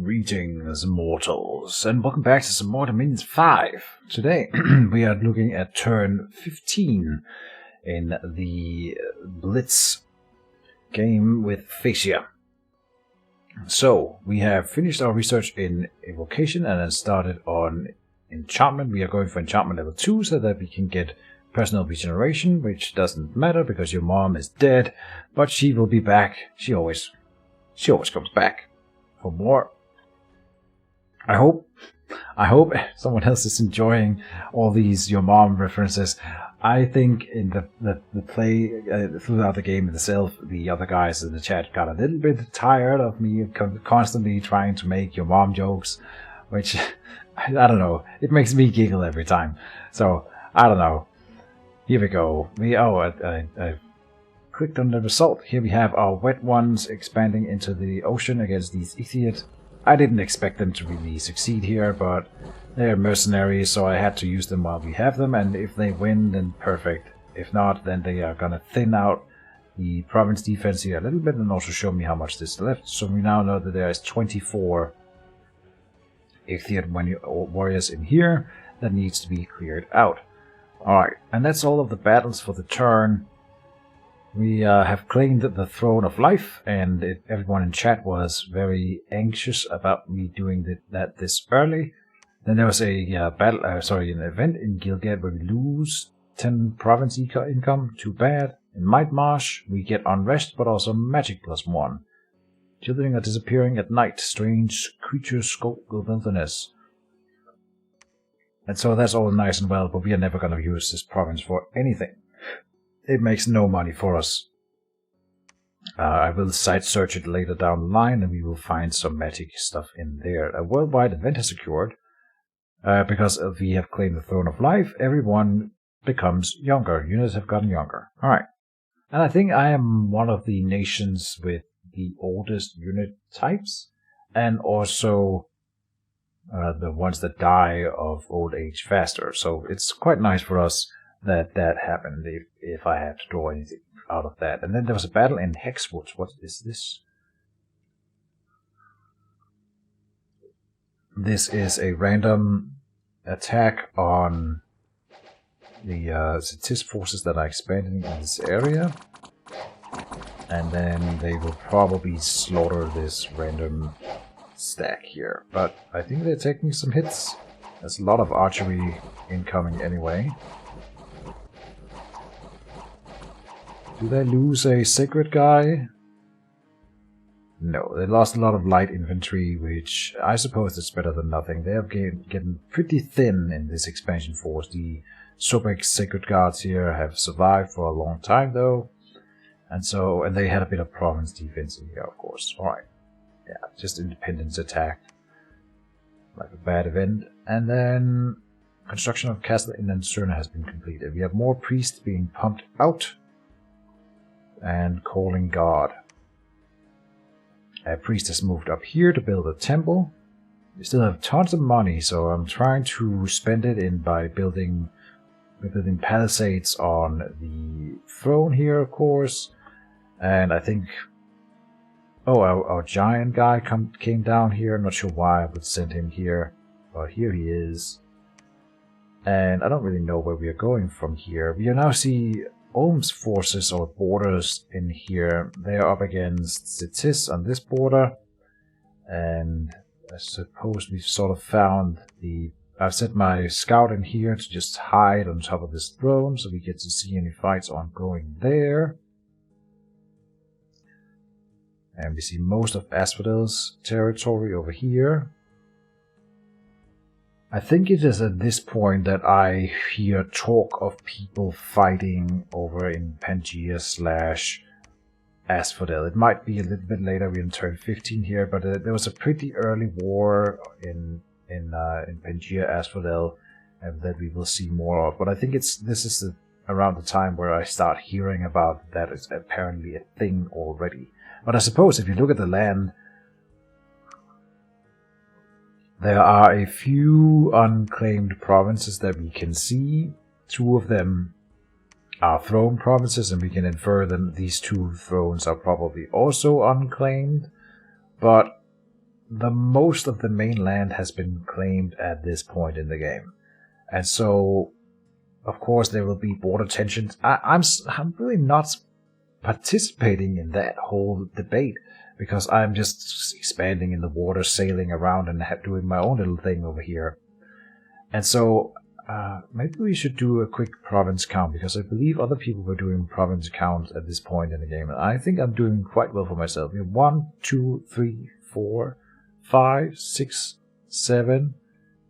Greetings, mortals, and welcome back to some more Dominions 5. Today, we are looking at turn 15 in the Blitz game with Phaeacia. So, we have finished our research in Evocation and then started on Enchantment. We are going for Enchantment level 2 so that we can get personal regeneration, which doesn't matter because your mom is dead, but she will be back. She always comes back for more. I hope someone else is enjoying all these your mom references. I think in the play throughout the game itself, the other guys in the chat got a little bit tired of me constantly trying to make your mom jokes, which I don't know. It makes me giggle every time. So I don't know. Here we go. I clicked on the result. Here we have our wet ones expanding into the ocean against these Idiot. I didn't expect them to really succeed here, but they're mercenaries, so I had to use them while we have them, and if they win, then perfect. If not, then they are gonna thin out the province defense here a little bit and also show me how much there's left. So we now know that there is 24 Idiot warriors in here that needs to be cleared out. Alright, and that's all of the battles for the turn. We have claimed the Throne of Life, and everyone in chat was very anxious about me doing that this early. Then there was a an event in Gilgad where we lose 10 province income. Too bad. In Might Marsh, we get Unrest, but also Magic +1. Children are disappearing at night. Strange creatures skulk the wilderness. And so that's all nice and well, but we are never going to use this province for anything. It makes no money for us. I will site search it later down the line and we will find some magic stuff in there. A worldwide event has secured. Because we have claimed the Throne of Life, everyone becomes younger. Units have gotten younger. Alright. And I think I am one of the nations with the oldest unit types. And also the ones that die of old age faster. So it's quite nice for us that happened, if I had to draw anything out of that. And then there was a battle in Hexwoods. What is this? This is a random attack on the Zetis forces that are expanding in this area. And then they will probably slaughter this random stack here. But I think they're taking some hits. There's a lot of archery incoming anyway. Do they lose a sacred guy? No, they lost a lot of light infantry, which I suppose is better than nothing. They have getting pretty thin in this expansion force. The Sobek sacred guards here have survived for a long time though. And they had a bit of province defense in here, of course. Alright. Yeah, just independence attack. Like a bad event. And then construction of Castle in Lancerna has been completed. We have more priests being pumped out. And calling God. A priest has moved up here to build a temple. We still have tons of money, so I'm trying to spend it by building palisades on the throne here, of course. And I think, our giant guy came down here. I'm not sure why I would send him here, but here he is. And I don't really know where we are going from here. We now see Ulm's forces or borders in here. They are up against Zetis on this border, and I suppose we've sort of found I've set my scout in here to just hide on top of this throne so we get to see any fights ongoing there. And we see most of Asphodel's territory over here. I think it is at this point that I hear talk of people fighting over in Pangea / Asphodel. It might be a little bit later, we're in turn 15 here, but there was a pretty early war in Pangea Asphodel that we will see more of. But I think this is around the time where I start hearing about that it's apparently a thing already. But I suppose if you look at the land, there are a few unclaimed provinces that we can see. 2 of them are throne provinces, and we can infer that these 2 thrones are probably also unclaimed. But the most of the mainland has been claimed at this point in the game. And so, of course, there will be border tensions. I'm really not participating in that whole debate, because I'm just expanding in the water, sailing around, and doing my own little thing over here. And so, maybe we should do a quick province count, because I believe other people were doing province counts at this point in the game, and I think I'm doing quite well for myself. We have 1, 2, 3, 4, 5, 6, 7,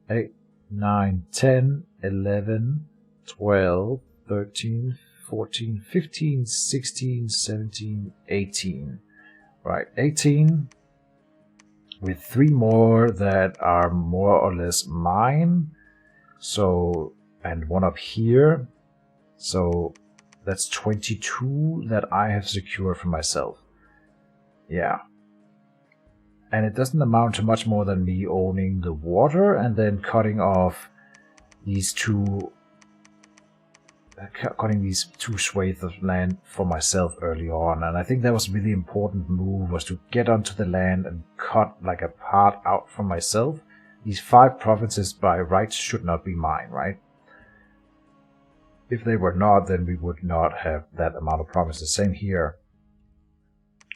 8, 9, 10, 11, 12, 13, 14, 15, 16, 17, 18. Right, 18, with 3 more that are more or less mine. So, and 1 up here. So, that's 22 that I have secured for myself. Yeah. And it doesn't amount to much more than me owning the water and then cutting these two swathes of land for myself early on. And I think that was a really important move, was to get onto the land and cut like a part out for myself. These 5 provinces by rights should not be mine, right? If they were not, then we would not have that amount of provinces. Same here.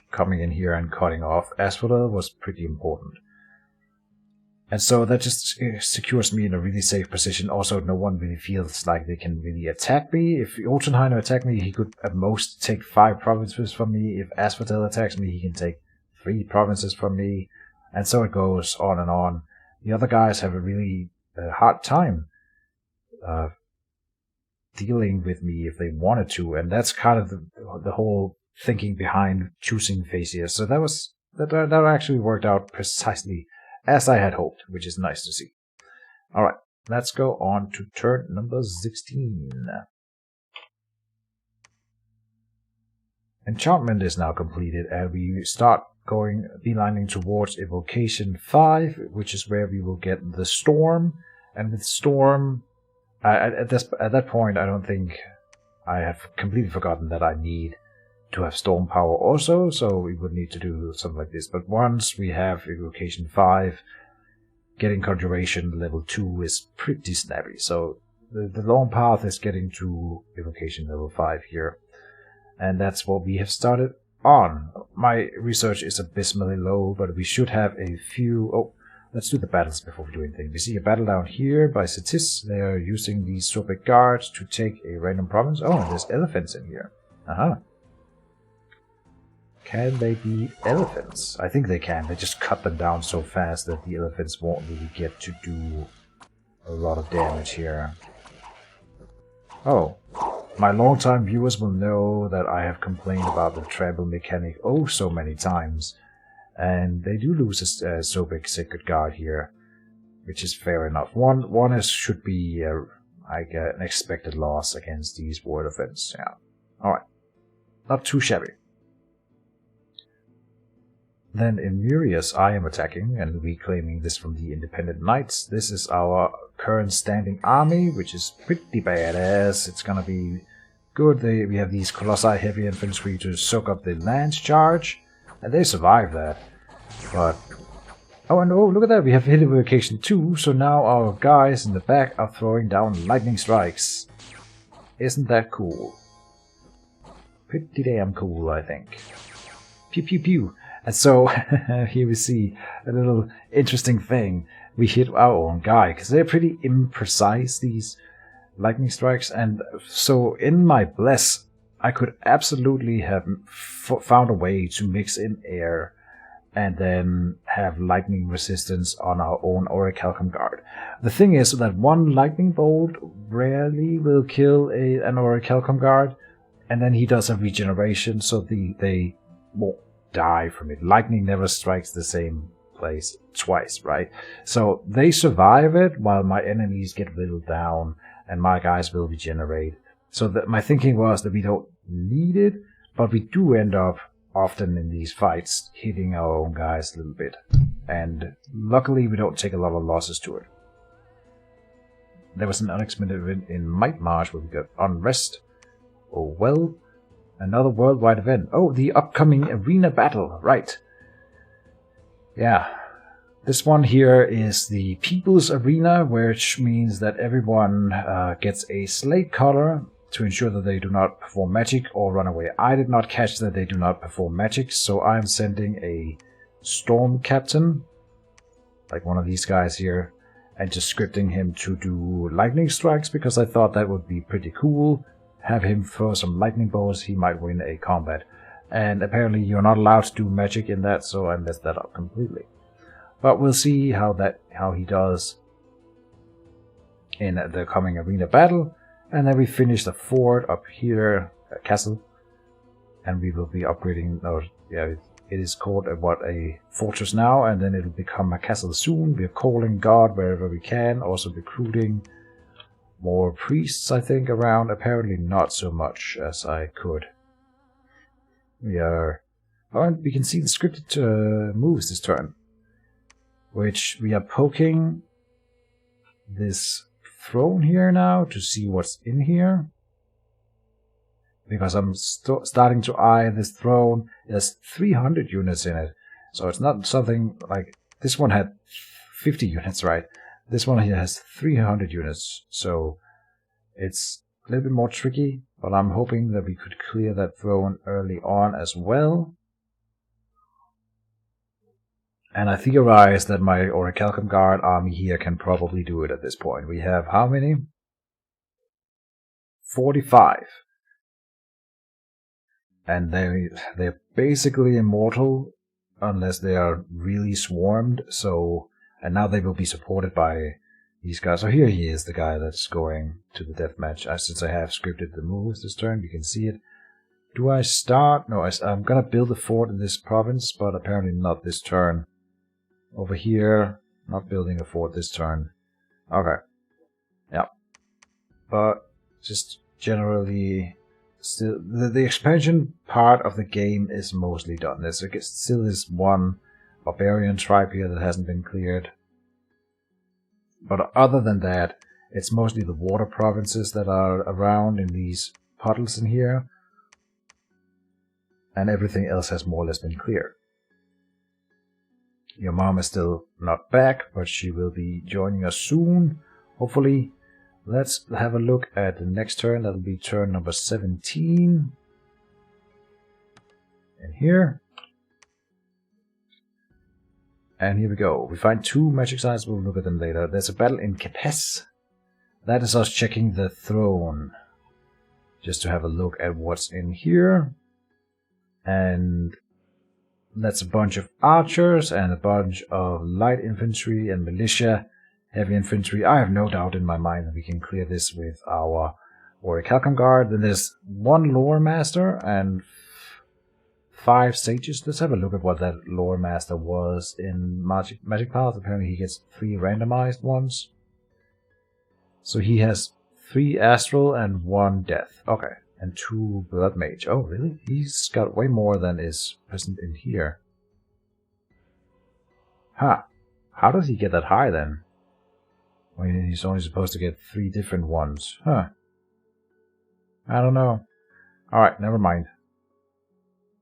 Coming in here and cutting off Asphodel was pretty important. And so that just secures me in a really safe position. Also, no one really feels like they can really attack me. If Jotunheim attack me, he could at most take 5 provinces from me. If Asphodel attacks me, he can take 3 provinces from me. And so it goes on and on. The other guys have a really hard time dealing with me if they wanted to. And that's kind of the whole thinking behind choosing Phaeacia. So that actually worked out precisely as I had hoped, which is nice to see. Alright, let's go on to turn number 16. Enchantment is now completed, and we start beelining towards Evocation 5, which is where we will get the Storm. And with Storm, at that point, I don't think I have completely forgotten that I need to have Storm power also, so we would need to do something like this. But once we have Evocation 5, getting Conjuration level 2 is pretty snappy. So the long path is getting to Evocation level 5 here. And that's what we have started on. My research is abysmally low, but we should have a few... Oh, let's do the battles before we do anything. We see a battle down here by Cetis. They are using these Sobic guards to take a random province. Oh, and there's elephants in here. Aha. Can they be elephants? I think they can. They just cut them down so fast that the elephants won't really get to do a lot of damage here. Oh, my longtime viewers will know that I have complained about the trample mechanic oh so many times. And they do lose a Sobic Sacred Guard here, which is fair enough. One should be like an expected loss against these war defense. Yeah. Alright. Not too shabby. Then in Murius, I am attacking and reclaiming this from the Independent Knights. This is our current standing army, which is pretty badass. It's gonna be good. We have these Colossi Heavy Infantry to soak up the Lance Charge, and they survive that. But oh, and oh, look at that! We have hit Evocation 2, so now our guys in the back are throwing down lightning strikes. Isn't that cool? Pretty damn cool, I think. Pew pew pew. And so, here we see a little interesting thing. We hit our own guy, because they're pretty imprecise, these lightning strikes. And so, in my Bless, I could absolutely have found a way to mix in air and then have lightning resistance on our own Orichalcum Guard. The thing is that one lightning bolt rarely will kill an Orichalcum Guard, and then he does have regeneration, so they won't die from it. Lightning never strikes the same place twice, right? So they survive it while my enemies get whittled down and my guys will regenerate. So my thinking was that we don't need it, but we do end up often in these fights hitting our own guys a little bit. And luckily we don't take a lot of losses to it. There was an unexpected event in Might Marsh where we got Unrest. Oh well. Another worldwide event. Oh, the upcoming arena battle. Right. Yeah. This one here is the People's Arena, which means that everyone gets a slate color to ensure that they do not perform magic or run away. I did not catch that they do not perform magic, so I'm sending a Storm Captain, like one of these guys here, and just scripting him to do lightning strikes because I thought that would be pretty cool. Have him throw some lightning bolts, he might win a combat. And apparently you're not allowed to do magic in that, so I messed that up completely. But we'll see how he does in the coming arena battle. And then we finish the fort up here, a castle, and we will be upgrading. It is called a fortress now, and then it'll become a castle soon. We're calling God wherever we can, also recruiting more priests, I think, around. Apparently not so much as I could. We can see the scripted moves this turn, which we are poking this throne here now to see what's in here, because I'm starting to eye this throne. There's 300 units in it, so it's not something like this one had 50 units, right? This one here has 300 units, so it's a little bit more tricky, but I'm hoping that we could clear that throne early on as well. And I theorize that my Orichalcum Guard army here can probably do it at this point. We have how many? 45. And they're basically immortal unless they are really swarmed. So, and now they will be supported by these guys. So here he is, the guy that's going to the deathmatch. Since I have scripted the moves this turn, you can see it. Do I start? No, I'm gonna build a fort in this province, but apparently not this turn. Over here, not building a fort this turn. Okay. Yeah. But just generally, still the expansion part of the game is mostly done. There's still this one barbarian tribe here that hasn't been cleared. But other than that, it's mostly the water provinces that are around in these puddles in here. And everything else has more or less been cleared. Your mom is still not back, but she will be joining us soon, hopefully. Let's have a look at the next turn. That'll be turn number 17. And here. And here we go. We find 2 magic sites. We'll look at them later. There's a battle in Capes. That is us checking the throne. Just to have a look at what's in here. And that's a bunch of archers and a bunch of light infantry and militia, heavy infantry. I have no doubt in my mind that we can clear this with our Orichalcum Guard. Then there's 1 Loremaster and 5 sages. Let's have a look at what that Loremaster was in Magic Path. Apparently he gets 3 randomized ones. So he has 3 astral and 1 death. Okay. And 2 blood mage. Oh, really? He's got way more than is present in here. Huh. How does he get that high then? Well, he's only supposed to get 3 different ones. Huh. I don't know. Alright, never mind.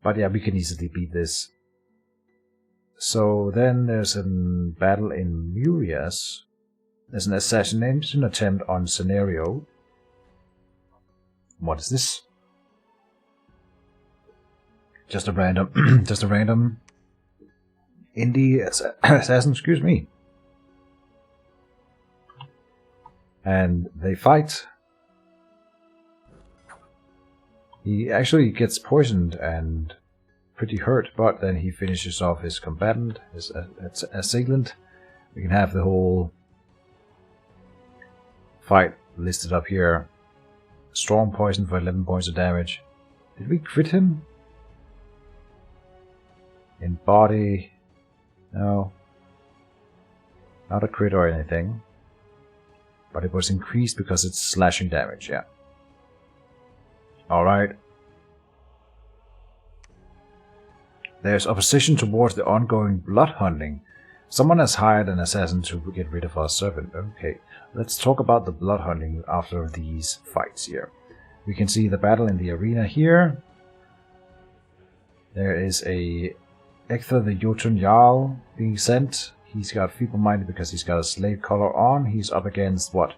But yeah, we can easily beat this. So then there's a battle in Murias. There's an assassination attempt on Scenario. What is this? Just a random indie assassin, excuse me. And they fight. He actually gets poisoned and pretty hurt, but then he finishes off his combatant, his assailant. We can have the whole fight listed up here. Strong poison for 11 points of damage. Did we crit him? In body? No. Not a crit or anything. But it was increased because it's slashing damage, yeah. Alright. There's opposition towards the ongoing blood hunting. Someone has hired an assassin to get rid of our servant. Okay, let's talk about the blood hunting after these fights here. We can see the battle in the arena here. There is a Ecther the Jotun Jarl being sent. He's got feeble-minded because he's got a slave collar on. He's up against what?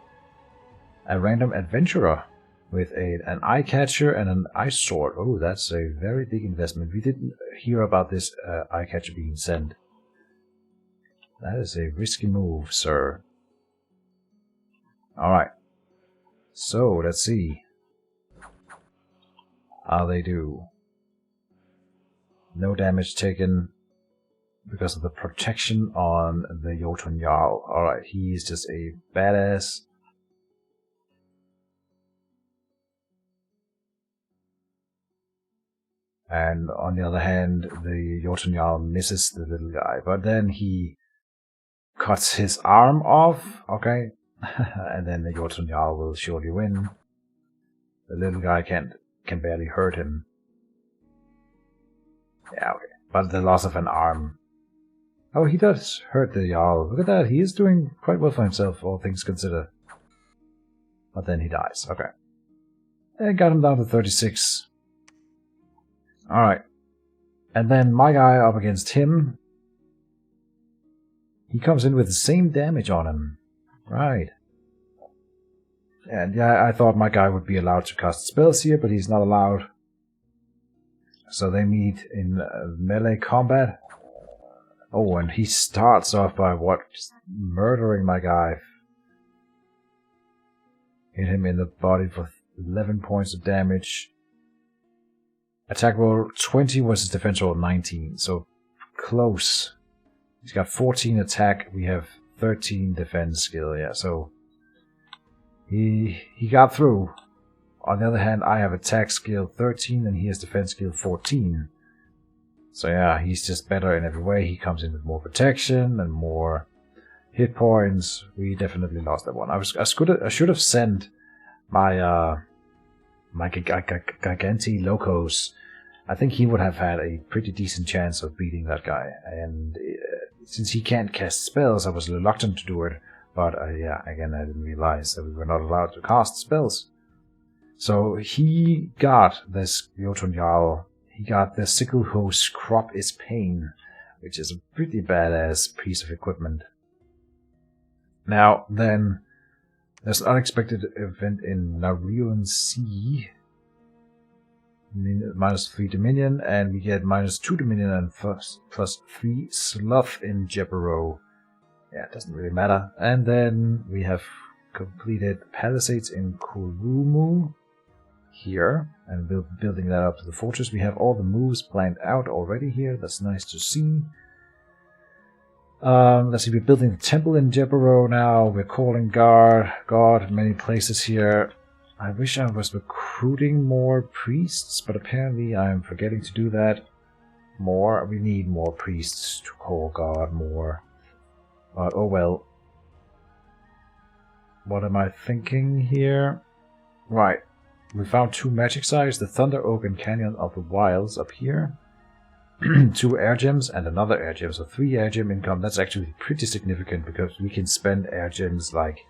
A random adventurer with an eye catcher and an ice sword. Oh, that's a very big investment. We didn't hear about this eye catcher being sent. That is a risky move, sir. Alright. So, let's see how they do. No damage taken because of the protection on the Jotun Jarl. Alright, he's just a badass. And on the other hand, the Jotun Jarl misses the little guy. But then he cuts his arm off. Okay. And then the Jotun Jarl will surely win. The little guy can barely hurt him. Yeah, okay. But the loss of an arm. Oh, he does hurt the Jarl. Look at that. He is doing quite well for himself, all things considered. But then he dies. Okay. And got him down to 36. Alright. And then my guy up against him. He comes in with the same damage on him. Right. And yeah, I thought my guy would be allowed to cast spells here, but he's not allowed. So they meet in melee combat. Oh, and he starts off by what? Just murdering my guy. Hit him in the body for 11 points of damage. Attack roll 20 versus defense roll 19. So close. He's got 14 attack. We have 13 defense skill. Yeah, so he got through. On the other hand, I have attack skill 13 and he has defense skill 14. So yeah, he's just better in every way. He comes in with more protection and more hit points. We definitely lost that one. I should have sent my my Giganti Locos. I think he would have had a pretty decent chance of beating that guy. And since he can't cast spells, I was reluctant to do it. But yeah, again, I didn't realize that we were not allowed to cast spells. So he got this Jotun Jarl. He got the Sickle Hose Crop is Pain, which is a pretty badass piece of equipment. Now, then, there's an unexpected event in Naruan Sea. -3 Dominion, and we get -2 Dominion and +3 Sloth in Jebero. Yeah, it doesn't really matter. And then we have completed Palisades in Kurumu here, and we're building that up to the fortress. We have all the moves planned out already here. That's nice to see. Let's see, we're building the temple in Jebero now. We're calling God, many places here. I wish I was recruiting more priests, but apparently I'm forgetting to do that more. We need more priests to call God more. But oh well. What am I thinking here? Right. We found 2 magic sites, the Thunder Oak and Canyon of the Wilds up here. 2 air gems and another air gem, so 3 air gem income. That's actually pretty significant because we can spend air gems like,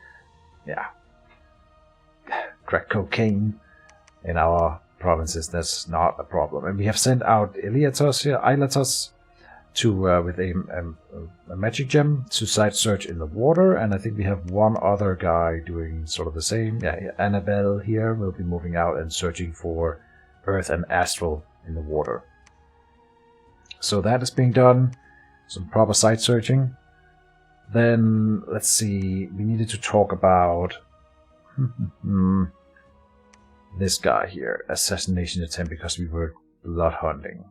yeah, crack cocaine in our provinces. That's not a problem. And we have sent out Ilatos to with a magic gem to site search in the water, and I think we have one other guy doing sort of the same. Yeah, Annabelle here will be moving out and searching for Earth and Astral in the water. So that is being done. Some proper site searching. Then let's see. We needed to talk about this guy here, assassination attempt, because we were blood hunting.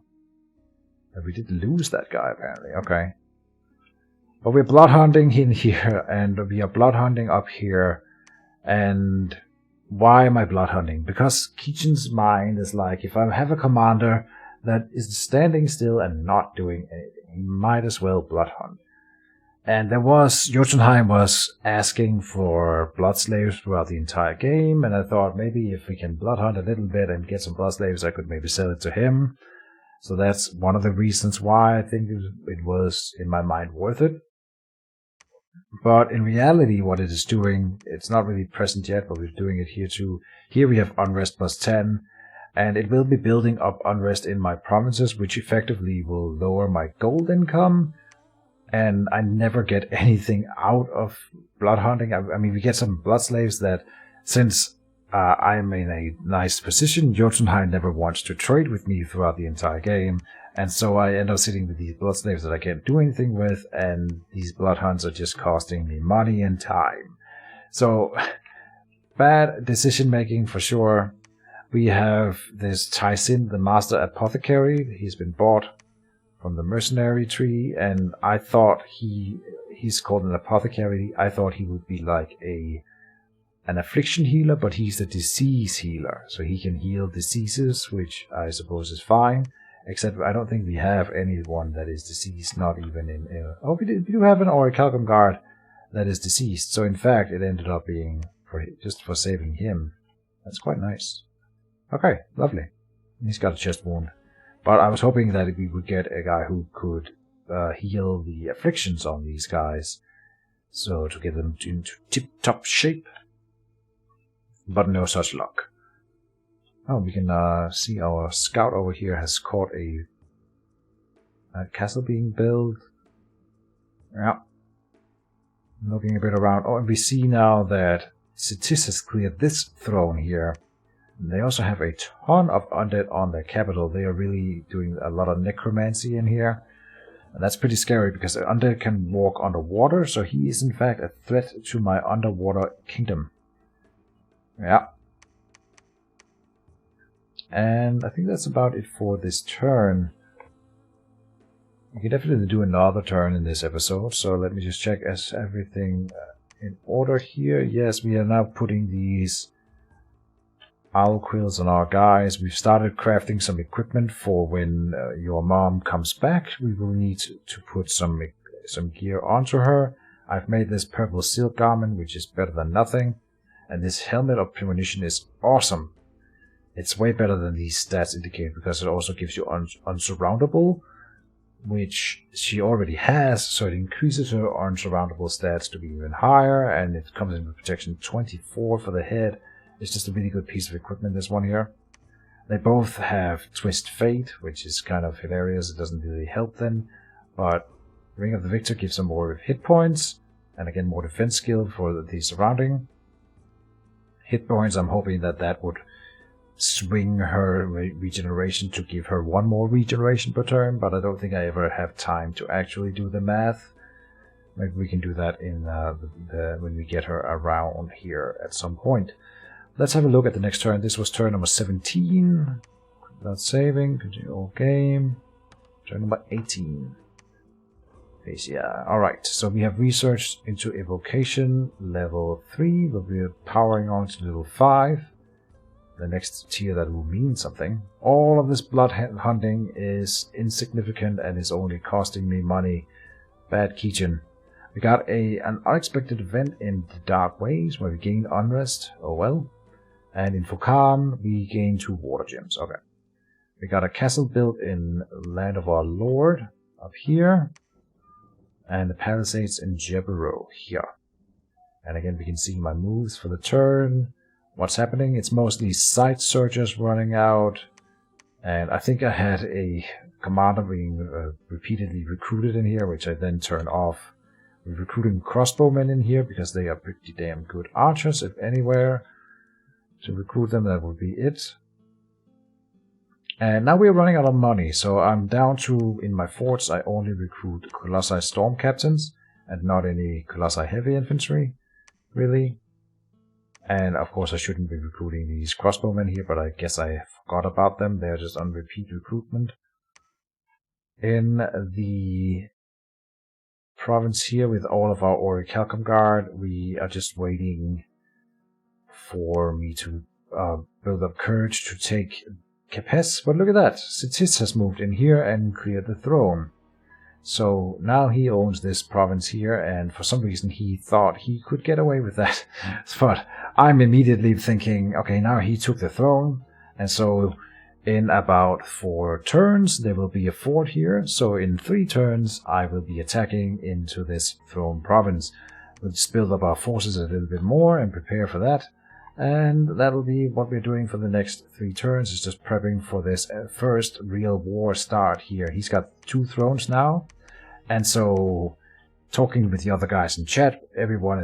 And we did lose that guy apparently. Okay. But we're blood hunting in here, and we are blood hunting up here. And why am I blood hunting? Because Keejchen's mind is like, if I have a commander that is standing still and not doing anything, he might as well blood hunt. And Jotunheim was asking for blood slaves throughout the entire game, and I thought maybe if we can blood hunt a little bit and get some blood slaves, I could maybe sell it to him. So that's one of the reasons why I think it was, in my mind, worth it. But in reality, what it is doing, it's not really present yet, but we're doing it here too. Here we have Unrest +10, and it will be building up Unrest in my provinces, which effectively will lower my gold income. and I never get anything out of blood hunting. I mean, we get some blood slaves that, since I'm in a nice position, Jotunheim never wants to trade with me throughout the entire game, and so I end up sitting with these blood slaves that I can't do anything with, and these blood hunts are just costing me money and time. So, bad decision making for sure. We have this Tyson, the master apothecary. He's been bought from the mercenary tree, and I thought he's called an apothecary. I thought he would be like an affliction healer, but he's a disease healer, so he can heal diseases, which I suppose is fine. Except I don't think we have anyone that is diseased, not even in... we do have an Orichalcum guard that is deceased, so in fact it ended up being just for saving him. That's quite nice. Okay, lovely. He's got a chest wound. But I was hoping that we would get a guy who could heal the afflictions on these guys, so to get them into tip-top shape. But no such luck. Oh, we can see our scout over here has caught a castle being built. Yeah. Looking a bit around. Oh, and we see now that Cetis has cleared this throne here. And they also have a ton of undead on their capital. They are really doing a lot of necromancy in here. And that's pretty scary because the undead can walk underwater, so he is in fact a threat to my underwater kingdom. Yeah. And I think that's about it for this turn. We can definitely do another turn in this episode, so let me just check, is everything in order here? Yes, we are now putting these owl quills on our guys. We've started crafting some equipment for when your mom comes back. We will need to put some gear onto her. I've made this purple silk garment, which is better than nothing. And this helmet of premonition is awesome. It's way better than these stats indicate, because it also gives you unsurroundable, which she already has, so it increases her unsurroundable stats to be even higher, and it comes in with protection 24 for the head. It's just a really good piece of equipment, this one here. They both have Twist Fate, which is kind of hilarious. It doesn't really help them, but Ring of the Victor gives them more hit points, and again more defense skill for the surrounding hit points. I'm hoping that would swing her regeneration to give her one more regeneration per turn, but I don't think I ever have time to actually do the math. Maybe we can do that in when we get her around here at some point. Let's have a look at the next turn. This was turn number 17. Without saving, continue all game. Turn number 18. Phaeacia. Alright, so we have researched into evocation level 3. We'll be powering on to level 5. The next tier that will mean something. All of this blood hunting is insignificant and is only costing me money. Bad Keejchen. We got an unexpected event in the Dark Waves where we gain unrest. Oh well. And in Fukan we gain 2 water gems. Okay. We got a castle built in Land of Our Lord up here. And the palisades in Jebero here. And again we can see my moves for the turn. What's happening? It's mostly site searchers running out. And I think I had a commander being repeatedly recruited in here, which I then turn off. We're recruiting crossbowmen in here because they are pretty damn good archers, if anywhere. To recruit them, that would be it. And now we're running out of money, so I'm down to, in my forts, I only recruit Colossi Storm Captains, and not any Colossi Heavy Infantry, really. And of course I shouldn't be recruiting these crossbowmen here, but I guess I forgot about them. They're just on repeat recruitment. In the province here with all of our Orichalcum Guard, we are just waiting for me to build up courage to take Capes. But look at that, Cetis has moved in here and cleared the throne. So now he owns this province here, and for some reason he thought he could get away with that. But I'm immediately thinking, okay, now he took the throne, and so in about 4 turns there will be a fort here. So in 3 turns I will be attacking into this throne province. We'll just build up our forces a little bit more and prepare for that. And that'll be what we're doing for the next 3 turns, is just prepping for this first real war start here. He's got 2 thrones now. And so, talking with the other guys in chat, everyone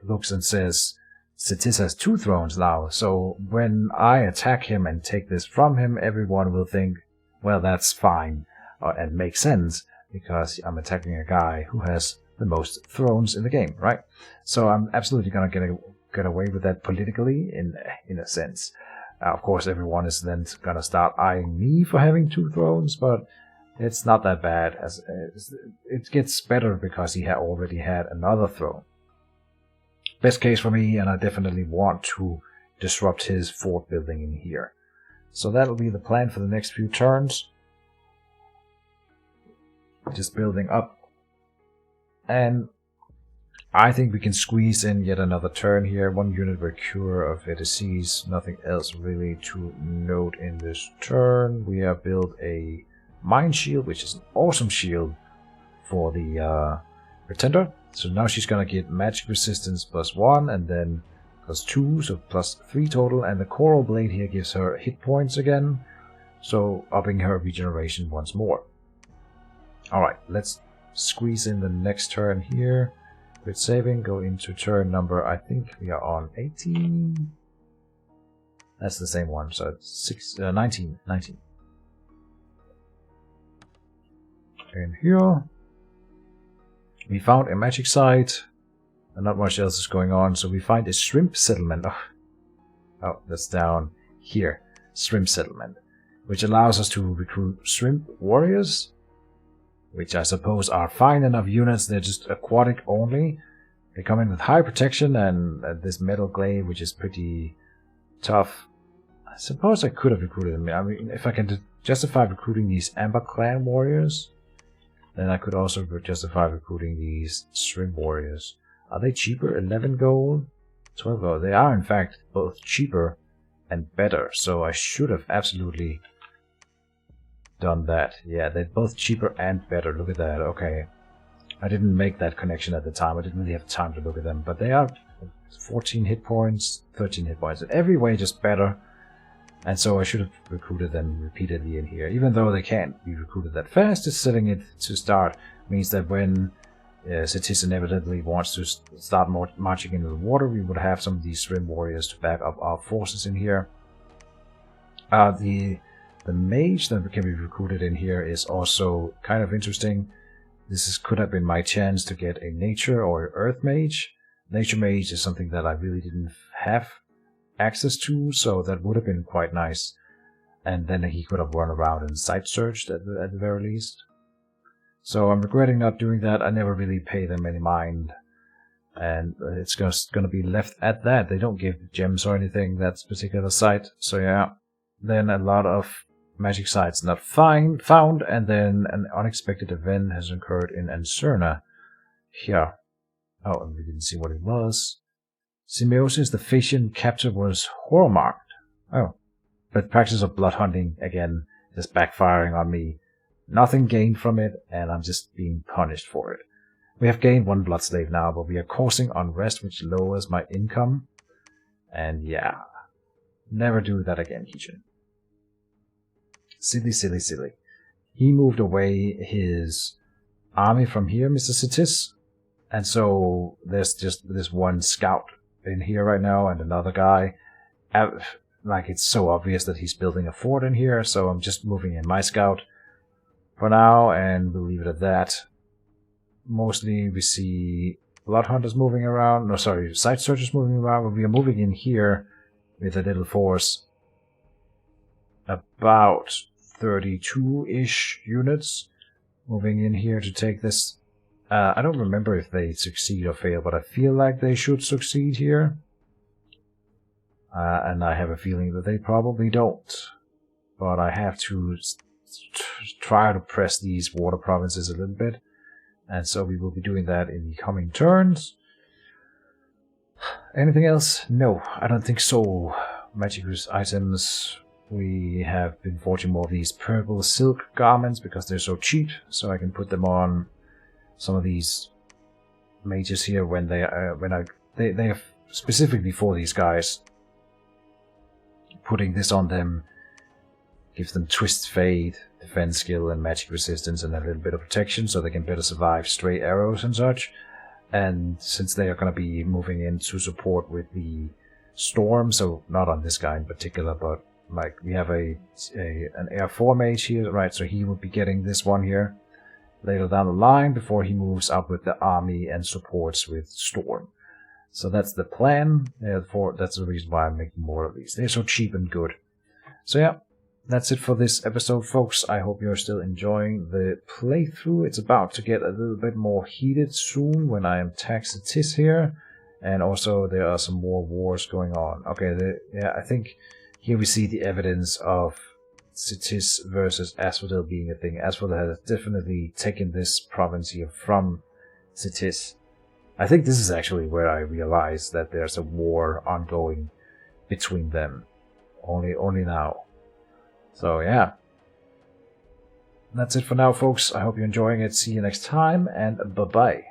looks and says, Cetis has 2 thrones now, so when I attack him and take this from him, everyone will think, well, that's fine, and makes sense, because I'm attacking a guy who has the most thrones in the game, right? So I'm absolutely gonna get away with that politically, in a sense. Of course, everyone is then gonna start eyeing me for having 2 thrones, but it's not that bad. It gets better because he already had another throne. Best case for me, and I definitely want to disrupt his fort building in here. So that'll be the plan for the next few turns. Just building up. And I think we can squeeze in yet another turn here. 1 unit per cure of a disease. Nothing else really to note in this turn. We have built a Mind Shield, which is an awesome shield for the Pretender. So now she's gonna get magic resistance +1 and then +2, so +3 total. And the Coral Blade here gives her hit points again, so upping her regeneration once more. Alright, let's squeeze in the next turn here. With saving, go into turn number, I think we are on 18. That's the same one, so it's 19. And here we found a magic site, and not much else is going on, so we find a shrimp settlement. Oh, that's down here. Shrimp settlement, which allows us to recruit shrimp warriors, which I suppose are fine enough units. They're just aquatic only. They come in with high protection and this metal glaive, which is pretty tough. I suppose I could have recruited them. I mean, if I can justify recruiting these Amber Clan warriors, then I could also justify recruiting these shrimp warriors. Are they cheaper? 11 gold? 12 gold. They are in fact both cheaper and better, so I should have absolutely done that. Yeah, they're both cheaper and better. Look at that. Okay. I didn't make that connection at the time. I didn't really have time to look at them, but they are 14 hit points, 13 hit points. In every way just better. And so I should have recruited them repeatedly in here. Even though they can't be recruited that fast, just setting it to start means that when Cetis inevitably wants to start marching into the water, we would have some of these shrimp warriors to back up our forces in here. The mage that can be recruited in here is also kind of interesting. Could have been my chance to get a nature or earth mage. Nature mage is something that I really didn't have access to, so that would have been quite nice. And then he could have run around and site searched at the very least. So I'm regretting not doing that. I never really pay them any mind. And it's just going to be left at that. They don't give gems or anything, that particular site. So yeah, then a lot of magic sites not found, and then an unexpected event has occurred in Anserna. Here. Oh, and we didn't see what it was. Symbiosis, the Phaeacian capture, was horror-marked. Oh. But practice of blood hunting, again, is backfiring on me. Nothing gained from it, and I'm just being punished for it. We have gained 1 blood slave now, but we are causing unrest, which lowers my income. And yeah. Never do that again, Keejchen. Silly, silly, silly. He moved away his army from here, Mr. Cetis. And so there's just this 1 scout in here right now and another guy. Like, it's so obvious that he's building a fort in here, so I'm just moving in my scout for now, and we'll leave it at that. Mostly we see blood hunters moving around. No, sorry, site searchers moving around, but we are moving in here with a little force. About 32-ish units moving in here to take this. I don't remember if they succeed or fail, but I feel like they should succeed here. And I have a feeling that they probably don't. But I have to try to press these water provinces a little bit. And so we will be doing that in the coming turns. Anything else? No, I don't think so. Magic items. We have been forging more of these purple silk garments because they're so cheap. So I can put them on some of these mages here when they are specifically for these guys. Putting this on them gives them twist fade, defense skill and magic resistance and a little bit of protection so they can better survive stray arrows and such. And since they are going to be moving in to support with the storm, so not on this guy in particular, but like we have an Air 4 mage here, right? So he will be getting this one here later down the line before he moves up with the army and supports with storm. So that's the plan. Therefore, that's the reason why I'm making more of these. They're so cheap and good. So yeah, that's it for this episode, folks. I hope you're still enjoying the playthrough. It's about to get a little bit more heated soon when I attack Citis here. And also there are some more wars going on. Okay, yeah, I think here we see the evidence of Citis versus Asphodel being a thing. Asphodel has definitely taken this province here from Citis. I think this is actually where I realized that there's a war ongoing between them. Only now. So yeah. That's it for now, folks. I hope you're enjoying it. See you next time, and bye-bye.